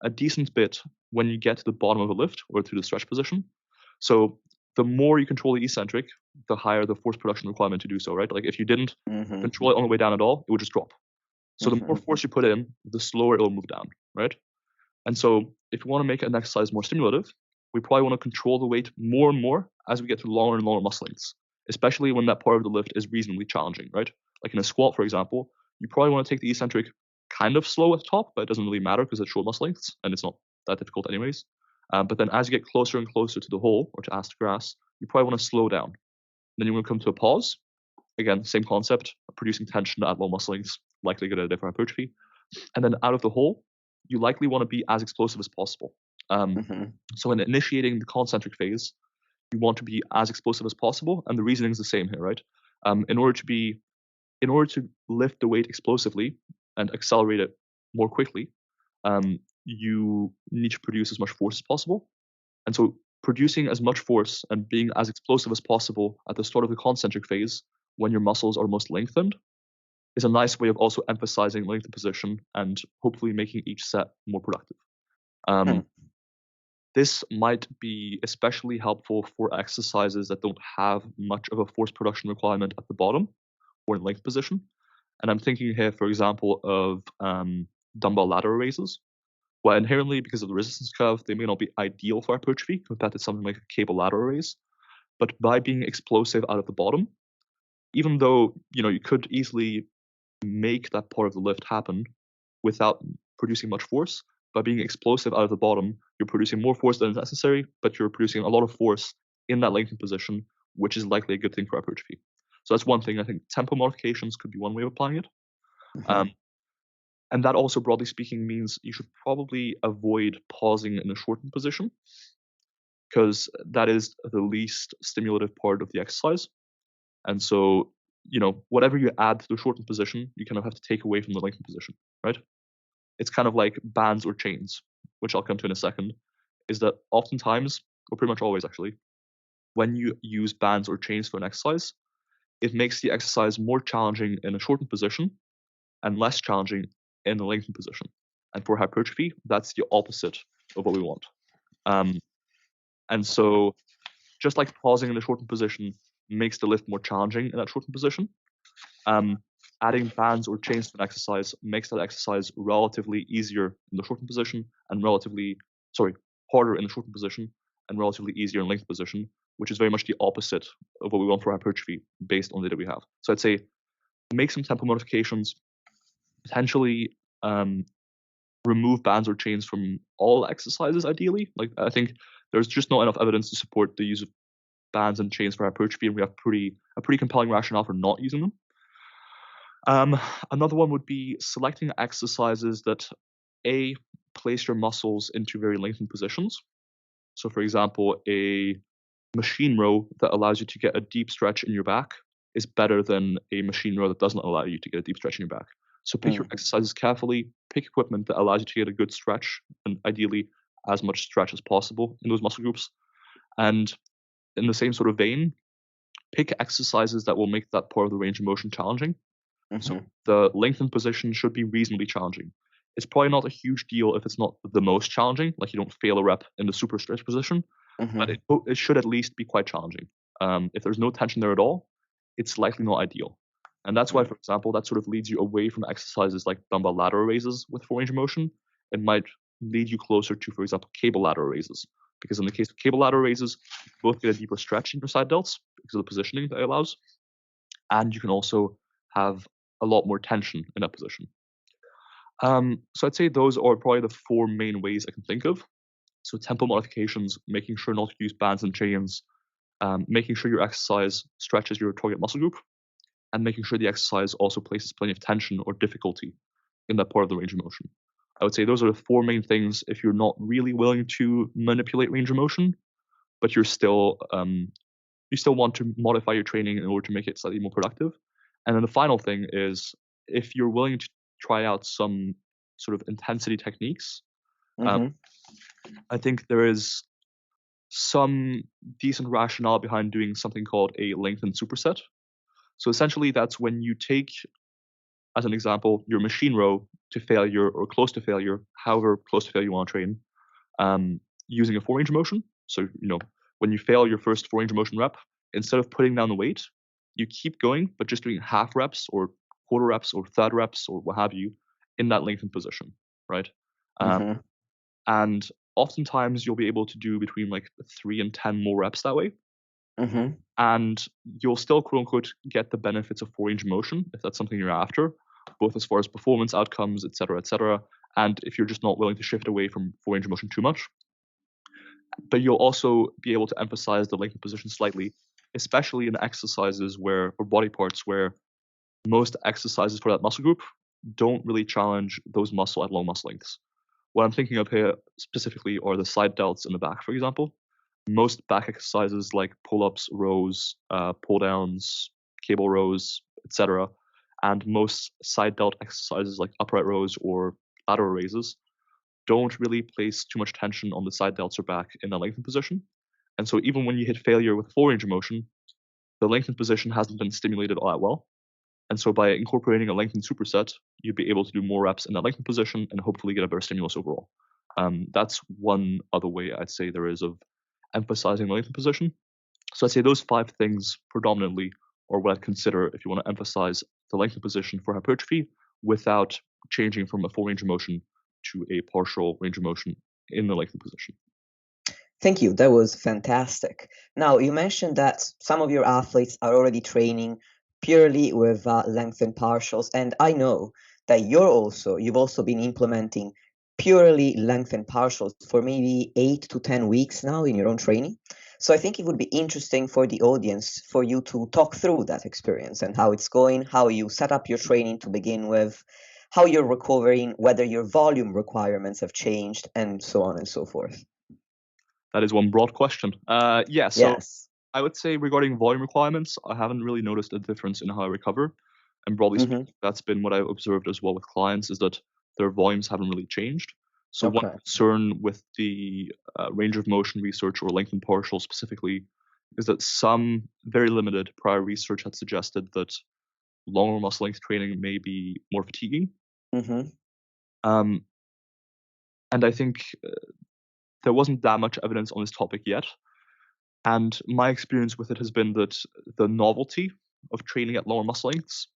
Speaker 2: a decent bit when you get to the bottom of a lift or to the stretch position. So the more you control the eccentric, the higher the force production requirement to do so, right? Like if you didn't control it on the way down at all, it would just drop. So the more force you put in, the slower it'll move down, right? And so if you want to make an exercise more stimulative, we probably want to control the weight more and more as we get to longer and longer muscle lengths, especially when that part of the lift is reasonably challenging, right? Like in a squat, for example, you probably want to take the eccentric kind of slow at the top, but it doesn't really matter because it's short muscle lengths and it's not that difficult anyways. But then as you get closer and closer to the hole or to ass to grass, you probably want to slow down. Then you're going to come to a pause. Again, same concept, producing tension at low muscle lengths, likely going to differ hypertrophy. And then out of the hole, you likely want to be as explosive as possible. So in initiating the concentric phase, you want to be as explosive as possible, and the reasoning is the same here, right? In order to lift the weight explosively and accelerate it more quickly, you need to produce as much force as possible. And so producing as much force and being as explosive as possible at the start of the concentric phase when your muscles are most lengthened is a nice way of also emphasizing lengthened position and hopefully making each set more productive. This might be especially helpful for exercises that don't have much of a force production requirement at the bottom or in length position. And I'm thinking here, for example, of dumbbell lateral raises. Well, inherently, because of the resistance curve, they may not be ideal for hypertrophy compared to something like a cable lateral raise. But by being explosive out of the bottom, even though you could easily make that part of the lift happen without producing much force, by being explosive out of the bottom, you're producing more force than is necessary, but you're producing a lot of force in that lengthened position, which is likely a good thing for hypertrophy. So that's one thing. I think tempo modifications could be one way of applying it. And that also, broadly speaking, means you should probably avoid pausing in a shortened position, because that is the least stimulative part of the exercise. And so, whatever you add to the shortened position, you kind of have to take away from the lengthened position, right? It's kind of like bands or chains, which I'll come to in a second, is that oftentimes, or pretty much always actually, when you use bands or chains for an exercise, it makes the exercise more challenging in a shortened position and less challenging in a lengthened position. And for hypertrophy, that's the opposite of what we want. And so just like pausing in a shortened position makes the lift more challenging in that shortened position, adding bands or chains to an exercise makes that exercise relatively easier in the shortened position and harder in the shortened position and relatively easier in lengthened position, which is very much the opposite of what we want for hypertrophy based on the data we have. So I'd say make some tempo modifications, potentially remove bands or chains from all exercises ideally. Like I think there's just not enough evidence to support the use of bands and chains for hypertrophy, and we have a pretty compelling rationale for not using them. Another one would be selecting exercises that place your muscles into very lengthened positions. So for example, a machine row that allows you to get a deep stretch in your back is better than a machine row that doesn't allow you to get a deep stretch in your back. So pick your exercises carefully, pick equipment that allows you to get a good stretch, and ideally as much stretch as possible in those muscle groups. And in the same sort of vein, pick exercises that will make that part of the range of motion challenging. So the lengthened position should be reasonably challenging. It's probably not a huge deal if it's not the most challenging, like you don't fail a rep in the super stretch position, but it should at least be quite challenging. If there's no tension there at all, it's likely not ideal. And that's why, for example, that sort of leads you away from exercises like dumbbell lateral raises with full range of motion. It might lead you closer to, for example, cable lateral raises. Because in the case of cable lateral raises, you both get a deeper stretch in your side delts because of the positioning that it allows. And you can also have a lot more tension in that position. So I'd say those are probably the four main ways I can think of. So tempo modifications, making sure not to use bands and chains, making sure your exercise stretches your target muscle group, and making sure the exercise also places plenty of tension or difficulty in that part of the range of motion. I would say those are the four main things if you're not really willing to manipulate range of motion, but you still want to modify your training in order to make it slightly more productive. And then the final thing is if you're willing to try out some sort of intensity techniques, I think there is some decent rationale behind doing something called a lengthened superset. So essentially that's when you take, as an example, your machine row to failure or close to failure, however close to failure you want to train, using a 4 range of motion. So, when you fail your first 4 range of motion rep, instead of putting down the weight, you keep going, but just doing half reps or quarter reps or third reps or what have you in that lengthened position, right? And oftentimes you'll be able to do between like 3 and 10 more reps that way. And you'll still, quote unquote, get the benefits of 4 range of motion if that's something you're after, both as far as performance outcomes, et cetera, and if you're just not willing to shift away from 4 range of motion too much. But you'll also be able to emphasize the lengthened position slightly, especially in exercises or body parts where most exercises for that muscle group don't really challenge those muscle at long muscle lengths. What I'm thinking of here specifically are the side delts in the back, for example. Most back exercises like pull-ups, rows, pull-downs, cable rows, etc., and most side delt exercises like upright rows or lateral raises don't really place too much tension on the side delts or back in the lengthened position. And so even when you hit failure with 4 range of motion, the lengthened position hasn't been stimulated all that well. And so by incorporating a lengthened superset, you'd be able to do more reps in that lengthened position and hopefully get a better stimulus overall. That's one other way I'd say there is of emphasizing the lengthened position. So I'd say those 5 things predominantly are what I'd consider if you want to emphasize the lengthened position for hypertrophy without changing from a 4 range of motion to a partial range of motion in the lengthened position.
Speaker 3: Thank you. That was fantastic. Now, you mentioned that some of your athletes are already training purely with lengthened partials, and I know that you've also been implementing purely lengthened partials for maybe 8 to 10 weeks now in your own training. So I think it would be interesting for the audience for you to talk through that experience and how it's going, how you set up your training to begin with, how you're recovering, whether your volume requirements have changed, and so on and so forth.
Speaker 2: That is one broad question. So
Speaker 3: Yes.
Speaker 2: I would say regarding volume requirements, I haven't really noticed a difference in how I recover. And broadly speaking, that's been what I've observed as well with clients, is that their volumes haven't really changed. So one concern with the range of motion research or lengthened partial specifically is that some very limited prior research had suggested that longer muscle length training may be more fatiguing. And I think there wasn't that much evidence on this topic yet. And my experience with it has been that the novelty of training at lower muscle lengths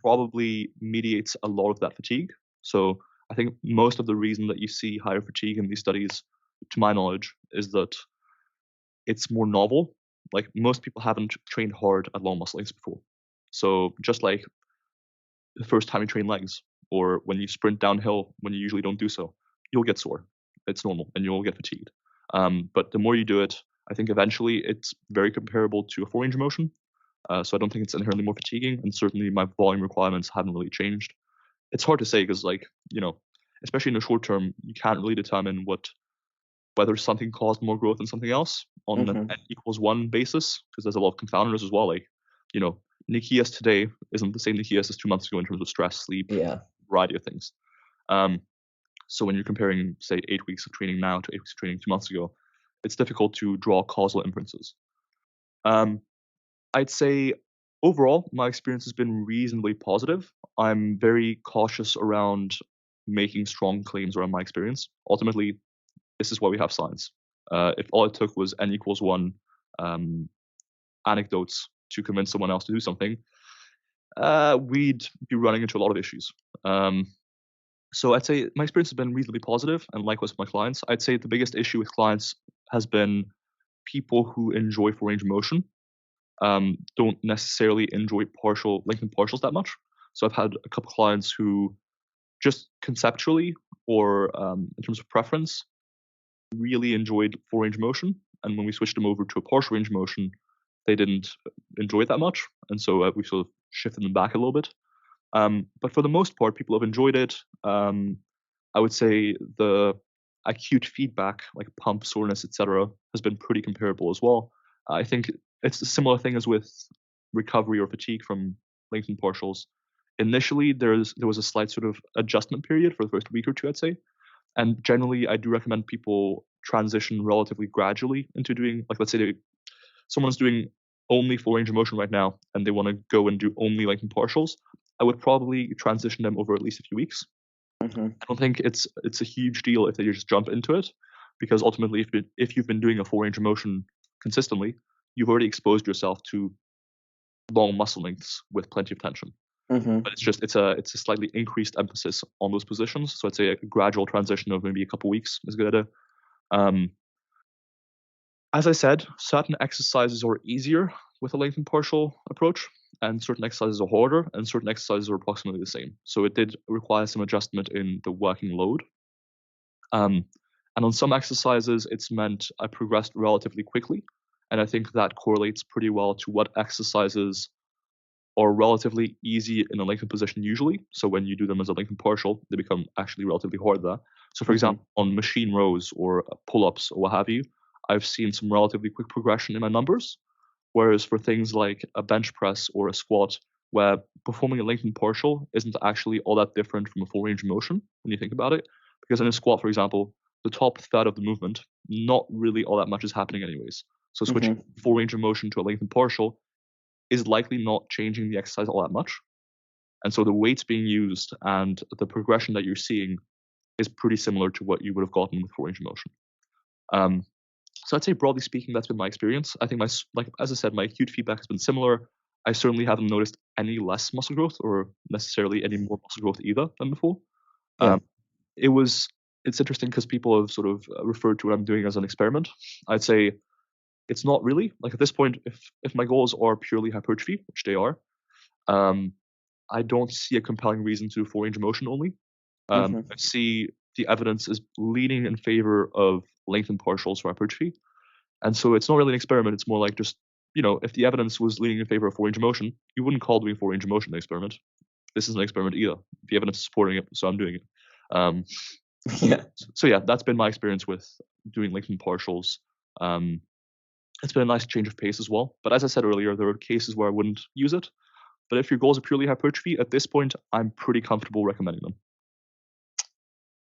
Speaker 2: probably mediates a lot of that fatigue. So I think most of the reason that you see higher fatigue in these studies, to my knowledge, is that it's more novel. Like most people haven't trained hard at low muscle lengths before. So just like the first time you train legs or when you sprint downhill when you usually don't do so, you'll get sore. It's normal and you'll get fatigued. But the more you do it, I think eventually it's very comparable to a 4 range of motion. So I don't think it's inherently more fatiguing, and certainly my volume requirements haven't really changed. It's hard to say because, especially in the short term, you can't really determine whether something caused more growth than something else on an N=1 basis, because there's a lot of confounders as well. Nikias today isn't the same Nikias as 2 months ago in terms of stress, sleep, variety of things. So when you're comparing, say, 8 weeks of training now to 8 weeks of training 2 months ago, it's difficult to draw causal inferences. I'd say overall, my experience has been reasonably positive. I'm very cautious around making strong claims around my experience. Ultimately, this is why we have science. If all it took was N=1 anecdotes to convince someone else to do something, we'd be running into a lot of issues. So I'd say my experience has been reasonably positive, and likewise with my clients. I'd say the biggest issue with clients has been people who enjoy 4 range of motion don't necessarily enjoy lengthened partials that much. So I've had a couple clients who just conceptually or in terms of preference really enjoyed 4 range of motion, and when we switched them over to a partial range of motion, they didn't enjoy it that much, and so we sort of shifted them back a little bit. But for the most part, people have enjoyed it. I would say the acute feedback, like pump, soreness, etc., has been pretty comparable as well. I think it's a similar thing as with recovery or fatigue from lengthened partials. Initially, there was a slight sort of adjustment period for the first week or two, I'd say. And generally, I do recommend people transition relatively gradually into doing, like, let's say someone's doing only full range of motion right now and they want to go and do only lengthened partials. I would probably transition them over at least a few weeks.
Speaker 3: Mm-hmm.
Speaker 2: I don't think it's a huge deal if they just jump into it, because ultimately, if you've been doing a full range of motion consistently, you've already exposed yourself to long muscle lengths with plenty of tension.
Speaker 3: Mm-hmm.
Speaker 2: But it's a slightly increased emphasis on those positions. So I'd say a gradual transition of maybe a couple weeks is a good idea. As I said, certain exercises are easier with a lengthened partial approach, and certain exercises are harder, and certain exercises are approximately the same. So it did require some adjustment in the working load. And on some exercises, it's meant I progressed relatively quickly, and I think that correlates pretty well to what exercises are relatively easy in a lengthened position usually. So when you do them as a lengthened partial, they become actually relatively hard there. So for example, on machine rows or pull-ups or what have you, I've seen some relatively quick progression in my numbers. Whereas for things like a bench press or a squat, where performing a lengthened partial isn't actually all that different from a full range of motion when you think about it. Because in a squat, for example, the top third of the movement, not really all that much is happening anyways. So switching full range of motion to a lengthened partial is likely not changing the exercise all that much. And so the weights being used and the progression that you're seeing is pretty similar to what you would have gotten with full range of motion. So I'd say broadly speaking, that's been my experience. I think as I said, my acute feedback has been similar. I certainly haven't noticed any less muscle growth or necessarily any more muscle growth either than before.
Speaker 3: Yeah.
Speaker 2: It's interesting because people have sort of referred to what I'm doing as an experiment. I'd say it's not really. Like at this point, if my goals are purely hypertrophy, which they are, I don't see a compelling reason to do full range of motion only. I see the evidence is leaning in favor of lengthened partials for hypertrophy. And so it's not really an experiment. It's more like just, if the evidence was leaning in favor of full range of motion, you wouldn't call doing full range of motion an experiment. This is an experiment either. The evidence is supporting it, so I'm doing it.
Speaker 3: Yeah.
Speaker 2: So yeah, that's been my experience with doing lengthened partials. It's been a nice change of pace as well. But as I said earlier, there are cases where I wouldn't use it. But if your goals are purely hypertrophy, at this point, I'm pretty comfortable recommending them.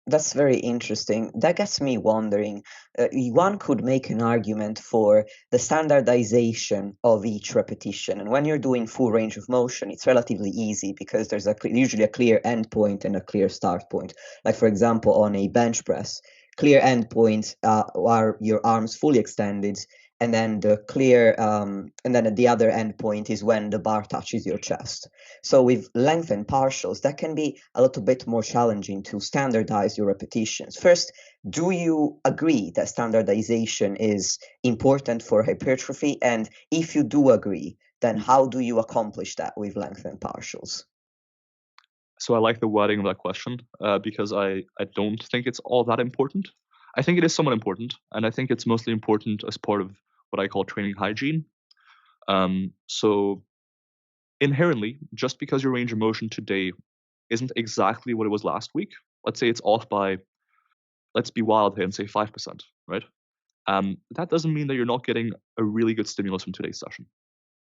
Speaker 3: That's very interesting. That gets me wondering. One could make an argument for the standardization of each repetition. And when you're doing full range of motion, it's relatively easy because there's usually a clear end point and a clear start point. Like, for example, on a bench press, clear end point are your arms fully extended, and then and then at the other end point is when the bar touches your chest. So with lengthened partials, that can be a little bit more challenging to standardize your repetitions. First, do you agree that standardization is important for hypertrophy? And if you do agree, then how do you accomplish that with lengthened partials?
Speaker 2: So I like the wording of that question because I don't think it's all that important. I think it is somewhat important, and I think it's mostly important as part of what I call training hygiene. So inherently, just because your range of motion today isn't exactly what it was last week, let's say it's off by, let's be wild here and say 5%, right? That doesn't mean that you're not getting a really good stimulus from today's session.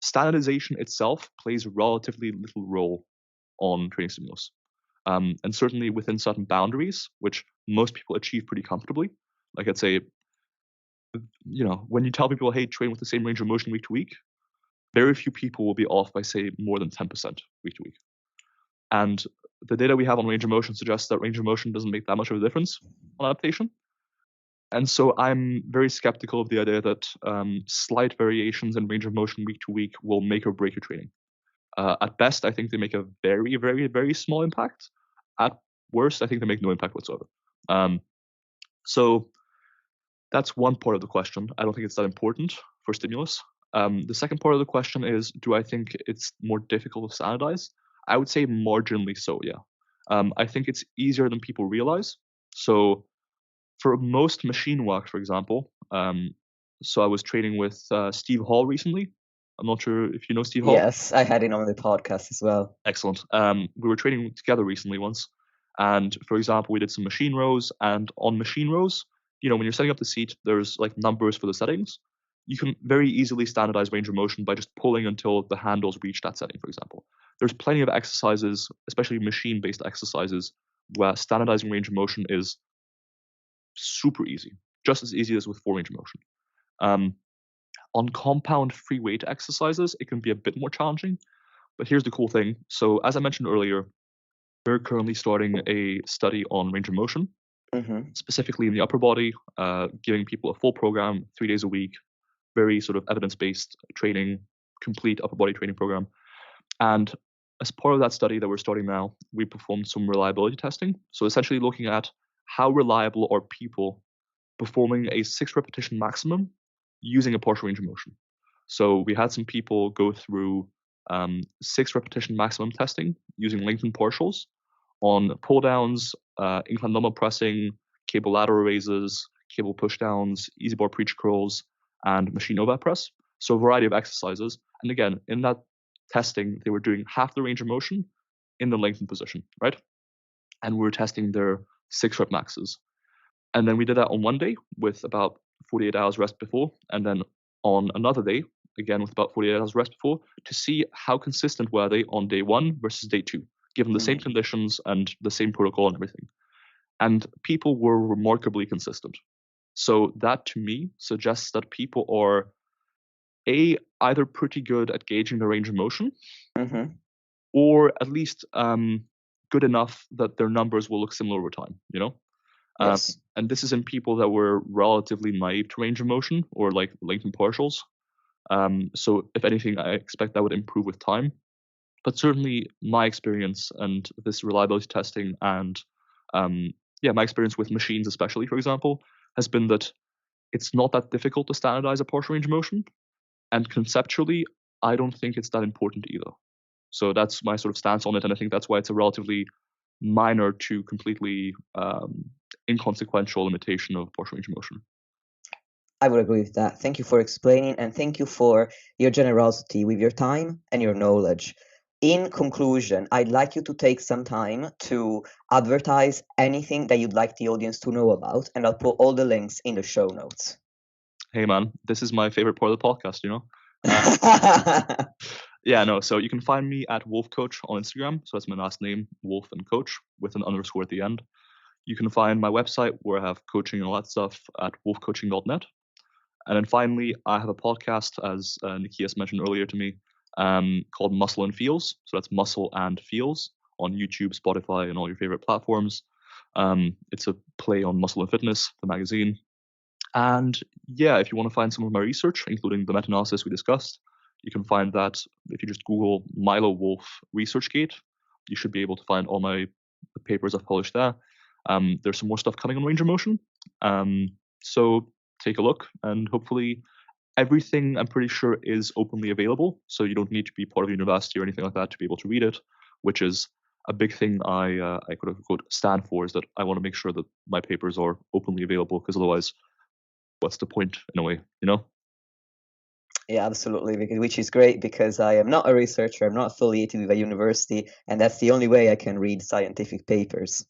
Speaker 2: Standardization itself plays relatively little role on training stimulus. And certainly within certain boundaries, which most people achieve pretty comfortably. Like I'd say, when you tell people, hey, train with the same range of motion week to week, very few people will be off by, say, more than 10% week to week. And the data we have on range of motion suggests that range of motion doesn't make that much of a difference on adaptation. And so I'm very skeptical of the idea that slight variations in range of motion week to week will make or break your training. At best, I think they make a very, very, very small impact. At worst, I think they make no impact whatsoever. So that's one part of the question. I don't think it's that important for stimulus. The second part of the question is, do I think it's more difficult to standardize? I would say marginally so, yeah. I think it's easier than people realize. So for most machine work, for example, so I was training with Steve Hall recently. I'm not sure if you know Steve Hall.
Speaker 3: Yes, I had him on the podcast as well.
Speaker 2: Excellent. We were training together recently once. And for example, we did some machine rows, and on machine rows, when you're setting up the seat, there's like numbers for the settings. You can very easily standardize range of motion by just pulling until the handles reach that setting, for example. There's plenty of exercises, especially machine-based exercises, where standardizing range of motion is super easy, just as easy as with full range of motion. On compound free weight exercises, it can be a bit more challenging, but here's the cool thing. So as I mentioned earlier, we're currently starting a study on range of motion, specifically in the upper body, giving people a full program, 3 days a week, very sort of evidence-based training, complete upper body training program. And as part of that study that we're starting now, we performed some reliability testing. So essentially looking at how reliable are people performing a 6 repetition maximum using a partial range of motion. So we had some people go through 6 repetition maximum testing using lengthened partials on pull downs, incline dumbbell pressing, cable lateral raises, cable push downs, easy bar preacher curls, and machine overhead press. So a variety of exercises. And again, in that testing, they were doing half the range of motion in the lengthened position, right? And we were testing their 6 rep maxes. And then we did that on one day with about 48 hours rest before, and then on another day, again with about 48 hours rest before, to see how consistent were they on day 1 versus day 2, given the same conditions and the same protocol and everything. And people were remarkably consistent. So that to me suggests that people are either pretty good at gauging the range of motion, or at least good enough that their numbers will look similar over time,
Speaker 3: Yes.
Speaker 2: And this is in people that were relatively naive to range of motion or like lengthened partials. So if anything, I expect that would improve with time. But certainly my experience and this reliability testing and my experience with machines especially, for example, has been that it's not that difficult to standardize a partial range of motion. And conceptually, I don't think it's that important either. So that's my sort of stance on it. And I think that's why it's a relatively minor to completely inconsequential limitation of partial range of motion.
Speaker 3: I would agree with that. Thank you for explaining, and thank you for your generosity with your time and your knowledge. In conclusion, I'd like you to take some time to advertise anything that you'd like the audience to know about, and I'll put all the links in the show notes.
Speaker 2: Hey man, this is my favorite part of the podcast, So you can find me at Wolf Coach on Instagram. So that's my last name, Wolf and Coach, with an underscore at the end. You can find my website where I have coaching and all that stuff at wolfcoaching.net. And then finally, I have a podcast, as Nikias mentioned earlier to me, called Muscle and Feels. So that's Muscle and Feels on YouTube, Spotify, and all your favorite platforms. It's a play on Muscle and Fitness, the magazine. And if you want to find some of my research, including the meta-analysis we discussed, you can find that if you just Google Milo Wolf ResearchGate, you should be able to find all my papers I've published there. There's some more stuff coming on range of motion. So take a look, and hopefully everything, I'm pretty sure, is openly available. So you don't need to be part of a university or anything like that to be able to read it, which is a big thing I quote stand for, is that I want to make sure that my papers are openly available, because otherwise, what's the point in a way,
Speaker 3: Yeah, absolutely, which is great, because I am not a researcher, I'm not affiliated with a university, and that's the only way I can read scientific papers.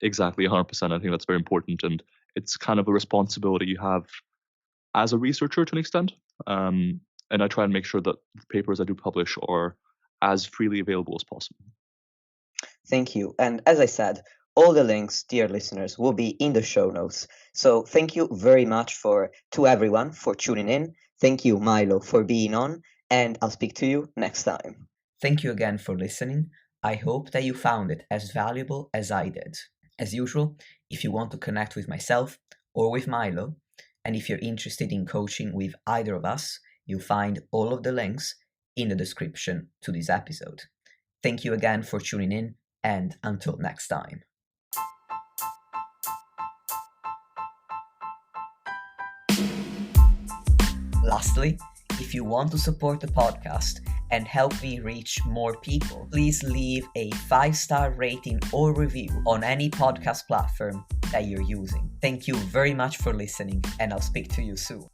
Speaker 2: Exactly, 100%. I think that's very important, and it's kind of a responsibility you have as a researcher to an extent. And I try and make sure that the papers I do publish are as freely available as possible.
Speaker 3: Thank you. And as I said, all the links, dear listeners, will be in the show notes. So thank you very much to everyone for tuning in. Thank you, Milo, for being on, and I'll speak to you next time.
Speaker 1: Thank you again for listening. I hope that you found it as valuable as I did. As usual, if you want to connect with myself or with Milo, and if you're interested in coaching with either of us, you'll find all of the links in the description to this episode. Thank you again for tuning in, and until next time. Lastly, if you want to support the podcast and help me reach more people, please leave a 5-star rating or review on any podcast platform that you're using. Thank you very much for listening, and I'll speak to you soon.